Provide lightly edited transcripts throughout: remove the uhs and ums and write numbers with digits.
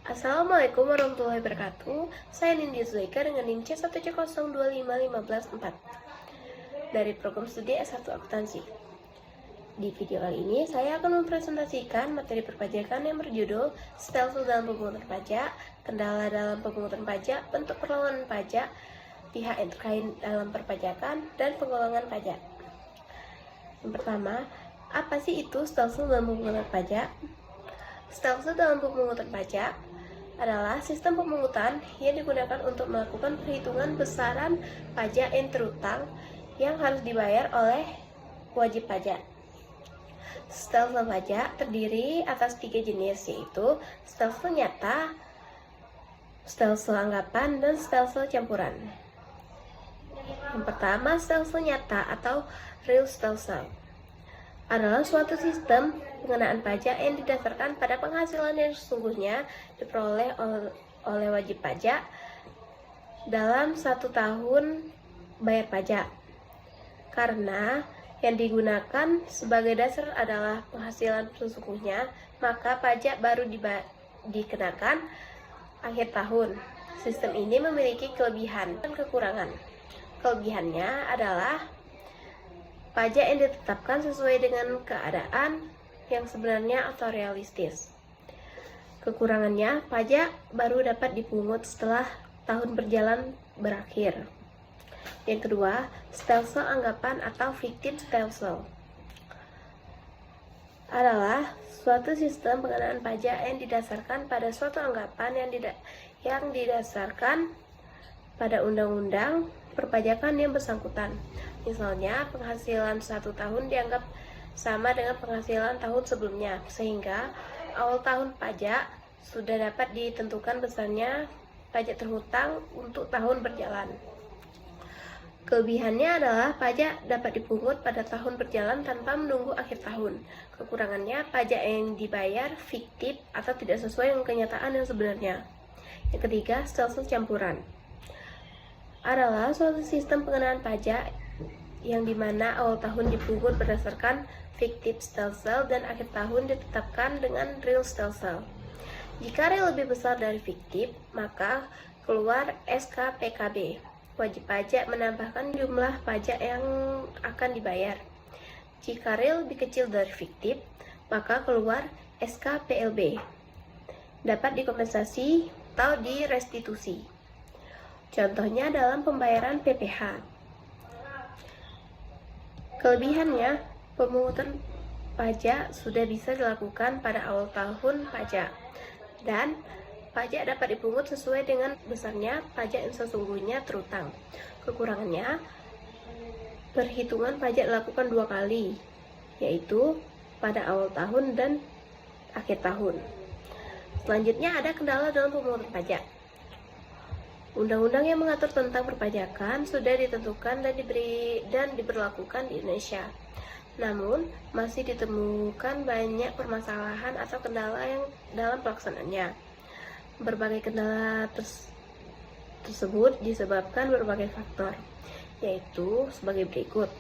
Assalamualaikum warahmatullahi wabarakatuh. Saya Nindi Zulaika dengan NIM C1C025514 dari program studi S1 Akuntansi. Di video kali ini saya akan mempresentasikan materi perpajakan yang berjudul Stelsel dalam pemungutan pajak, kendala dalam pemungutan pajak, bentuk perlawanan pajak, pihak yang terkait dalam perpajakan, dan penggolongan pajak. Yang pertama, apa sih itu stelsel dalam pemungutan pajak? Stelsel dalam pemungutan pajak adalah sistem pemungutan yang digunakan untuk melakukan perhitungan besaran pajak yang terutang yang harus dibayar oleh wajib pajak. Stelsel pajak terdiri atas 3 jenis, yaitu stelsel nyata, stelsel anggapan, dan stelsel campuran. Yang pertama, stelsel nyata atau real stelsel adalah suatu sistem pengenaan pajak yang didasarkan pada penghasilan yang sesungguhnya diperoleh oleh wajib pajak dalam 1 tahun bayar pajak. Karena yang digunakan sebagai dasar adalah penghasilan sesungguhnya, maka pajak baru dikenakan akhir tahun. Sistem ini memiliki kelebihan dan kekurangan. Kelebihannya adalah pajak yang ditetapkan sesuai dengan keadaan yang sebenarnya atau realistis. Kekurangannya, pajak baru dapat dipungut setelah tahun berjalan berakhir. Yang kedua, stelsel anggapan atau fictive stelsel adalah suatu sistem pengenaan pajak yang didasarkan pada suatu anggapan yang didasarkan pada undang-undang perpajakan yang bersangkutan. Misalnya, penghasilan 1 tahun dianggap sama dengan penghasilan tahun sebelumnya, sehingga awal tahun pajak sudah dapat ditentukan besarnya pajak terhutang untuk tahun berjalan. Kelebihannya adalah pajak dapat dipungut pada tahun berjalan tanpa menunggu akhir tahun. Kekurangannya, pajak yang dibayar fiktif atau tidak sesuai dengan kenyataan yang sebenarnya. Yang ketiga, stelsel campuran adalah suatu sistem pengenaan pajak yang dimana awal tahun dipungut berdasarkan fiktif stelsel dan akhir tahun ditetapkan dengan real stelsel. Jika real lebih besar dari fiktif, maka keluar SKPKB. Wajib pajak menambahkan jumlah pajak yang akan dibayar. Jika real lebih kecil dari fiktif, maka keluar SKPLB. Dapat dikompensasi atau direstitusi. Contohnya dalam pembayaran PPh. Kelebihannya, pemungutan pajak sudah bisa dilakukan pada awal tahun pajak, dan pajak dapat dipungut sesuai dengan besarnya pajak yang sesungguhnya terutang. Kekurangannya, perhitungan pajak dilakukan 2 kali, yaitu pada awal tahun dan akhir tahun. Selanjutnya ada kendala dalam pemungutan pajak. Undang-undang yang mengatur tentang perpajakan sudah ditentukan dan diberlakukan di Indonesia. Namun, masih ditemukan banyak permasalahan atau kendala yang dalam pelaksanaannya. Berbagai kendala tersebut disebabkan berbagai faktor, yaitu sebagai berikut.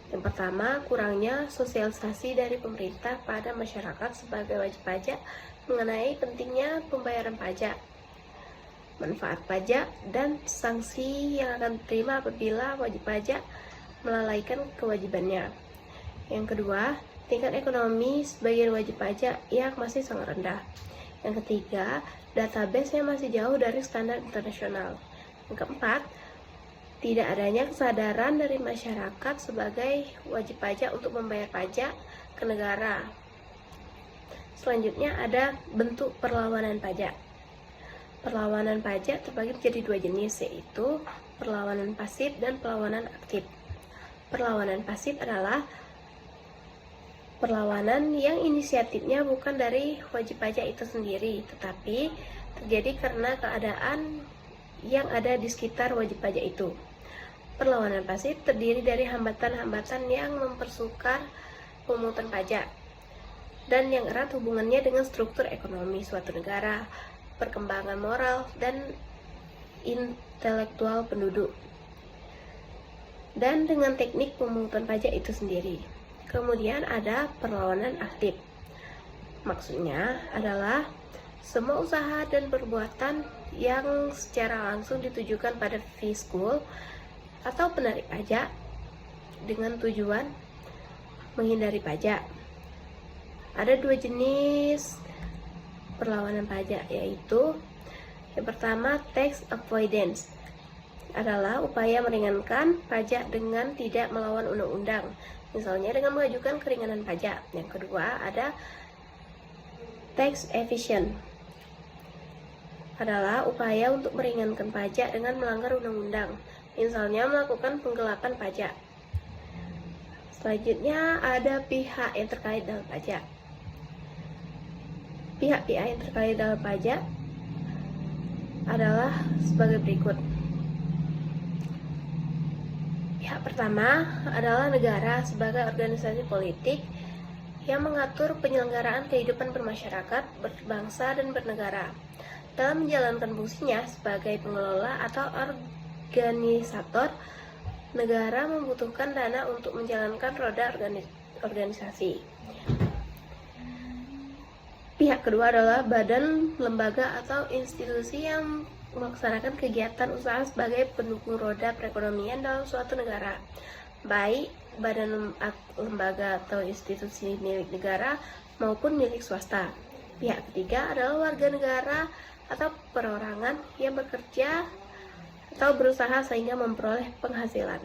Yang pertama, kurangnya sosialisasi dari pemerintah pada masyarakat sebagai wajib pajak mengenai pentingnya pembayaran pajak, manfaat pajak, dan sanksi yang akan diterima apabila wajib pajak melalaikan kewajibannya. Yang kedua, tingkat ekonomi sebagian wajib pajak yang masih sangat rendah. Yang ketiga, database yang masih jauh dari standar internasional. Yang keempat, tidak adanya kesadaran dari masyarakat sebagai wajib pajak untuk membayar pajak ke negara. Selanjutnya ada bentuk perlawanan pajak. Perlawanan pajak terbagi menjadi 2 jenis, yaitu perlawanan pasif dan perlawanan aktif. Perlawanan pasif adalah perlawanan yang inisiatifnya bukan dari wajib pajak itu sendiri, tetapi terjadi karena keadaan yang ada di sekitar wajib pajak itu. Perlawanan pasif terdiri dari hambatan-hambatan yang mempersukar pemungutan pajak dan yang erat hubungannya dengan struktur ekonomi suatu negara, perkembangan moral dan intelektual penduduk, dan dengan teknik pemungutan pajak itu sendiri. Kemudian ada perlawanan aktif. Maksudnya adalah Semua usaha dan perbuatan yang secara langsung ditujukan pada fiskul atau penarik pajak dengan tujuan menghindari pajak. Ada dua jenis perlawanan pajak, yaitu yang pertama, tax avoidance adalah upaya meringankan pajak dengan tidak melawan undang-undang, misalnya dengan mengajukan keringanan pajak. Yang kedua, ada tax evasion adalah upaya untuk meringankan pajak dengan melanggar undang-undang, misalnya melakukan penggelapan pajak. Selanjutnya ada pihak yang terkait dalam pajak. Pihak-pihak yang terkait dalam pajak adalah sebagai berikut. Pihak pertama adalah negara sebagai organisasi politik yang mengatur penyelenggaraan kehidupan bermasyarakat, berbangsa, dan bernegara. Dalam menjalankan fungsinya sebagai pengelola atau organisator, negara membutuhkan dana untuk menjalankan roda organisasi. Pihak kedua adalah badan, lembaga, atau institusi yang melaksanakan kegiatan usaha sebagai pendukung roda perekonomian dalam suatu negara, baik badan, lembaga, atau institusi milik negara maupun milik swasta. Pihak ketiga adalah warga negara atau perorangan yang bekerja atau berusaha sehingga memperoleh penghasilan.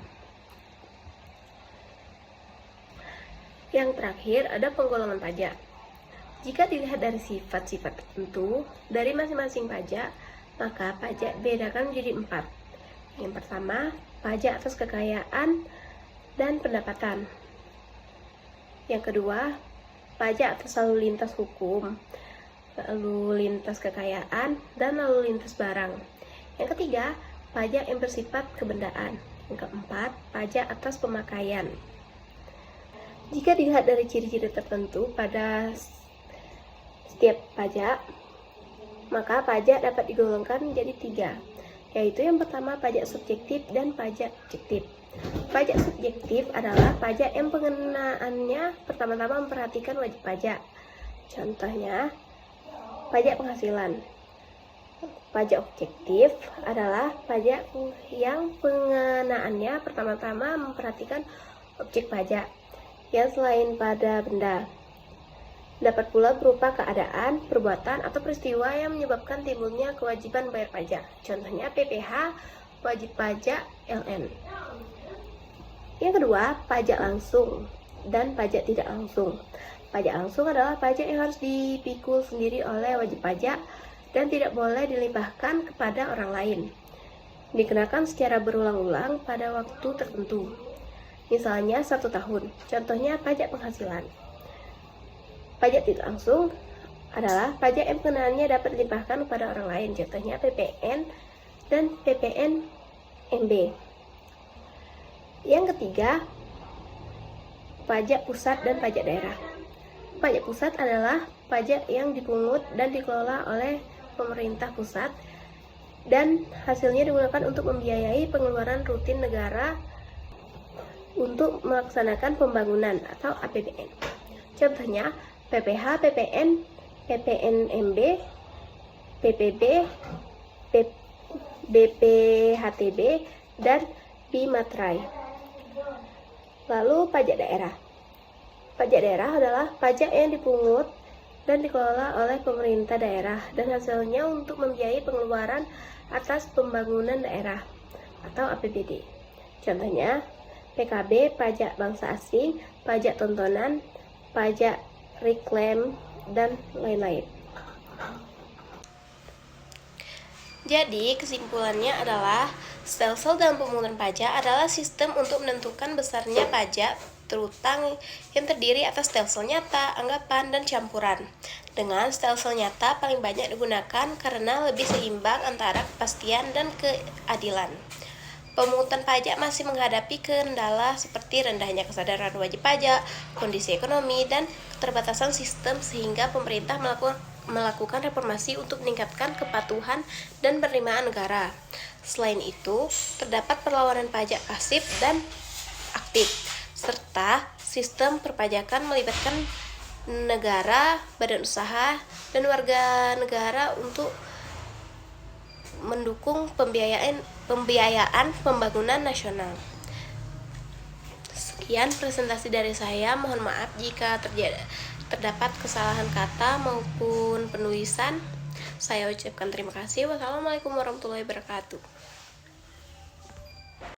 Yang terakhir ada penggolongan pajak. Jika dilihat dari sifat-sifat tertentu dari masing-masing pajak, maka pajak bedakan menjadi 4. Yang pertama, pajak atas kekayaan dan pendapatan. Yang kedua, pajak atas lalu lintas hukum, lalu lintas kekayaan, dan lalu lintas barang. Yang ketiga, pajak yang bersifat kebendaan. Yang keempat, pajak atas pemakaian. Jika dilihat dari ciri-ciri tertentu pada setiap pajak, maka pajak dapat digolongkan menjadi 3, yaitu yang pertama pajak subjektif dan pajak objektif. Pajak subjektif adalah pajak yang pengenaannya pertama-tama memperhatikan wajib pajak. Contohnya, pajak penghasilan. Pajak objektif adalah pajak yang pengenaannya pertama-tama memperhatikan objek pajak yang selain pada benda. Dapat pula berupa keadaan, perbuatan, atau peristiwa yang menyebabkan timbulnya kewajiban bayar pajak. Contohnya PPh, wajib pajak, LN. Yang kedua, pajak langsung dan pajak tidak langsung. Pajak langsung adalah pajak yang harus dipikul sendiri oleh wajib pajak dan tidak boleh dilimpahkan kepada orang lain. Dikenakan secara berulang-ulang pada waktu tertentu. Misalnya 1 tahun. Contohnya pajak penghasilan. Pajak tidak langsung adalah pajak yang pengenaannya dapat dilimpahkan kepada orang lain. Contohnya PPN dan PPNMB. Yang ketiga, pajak pusat dan pajak daerah. Pajak pusat adalah pajak yang dipungut dan dikelola oleh pemerintah pusat dan hasilnya digunakan untuk membiayai pengeluaran rutin negara untuk melaksanakan pembangunan atau APBN. Contohnya PPh, PPN, PPNMB, PPB, BPHTB, dan BIMATRAI. Lalu pajak daerah. Pajak daerah adalah pajak yang dipungut dan dikelola oleh pemerintah daerah dan hasilnya untuk membiayai pengeluaran atas pembangunan daerah atau APBD. Contohnya PKB, pajak bangsa asing, pajak tontonan, pajak reklaim, dan lain-lain. Jadi, kesimpulannya adalah stelsel dalam pemungutan pajak adalah sistem untuk menentukan besarnya pajak terutang yang terdiri atas stelsel nyata, anggapan, dan campuran. Dengan stelsel nyata paling banyak digunakan karena lebih seimbang antara kepastian dan keadilan. Pemungutan pajak masih menghadapi kendala seperti rendahnya kesadaran wajib pajak, kondisi ekonomi, dan keterbatasan sistem sehingga pemerintah melakukan reformasi untuk meningkatkan kepatuhan dan penerimaan negara. Selain itu, terdapat perlawanan pajak pasif dan aktif, serta sistem perpajakan melibatkan negara, badan usaha, dan warga negara untuk mendukung pembiayaan pembangunan nasional. Sekian presentasi dari saya. Mohon maaf jika terdapat kesalahan kata maupun penulisan. Saya ucapkan terima kasih. Wassalamualaikum warahmatullahi wabarakatuh.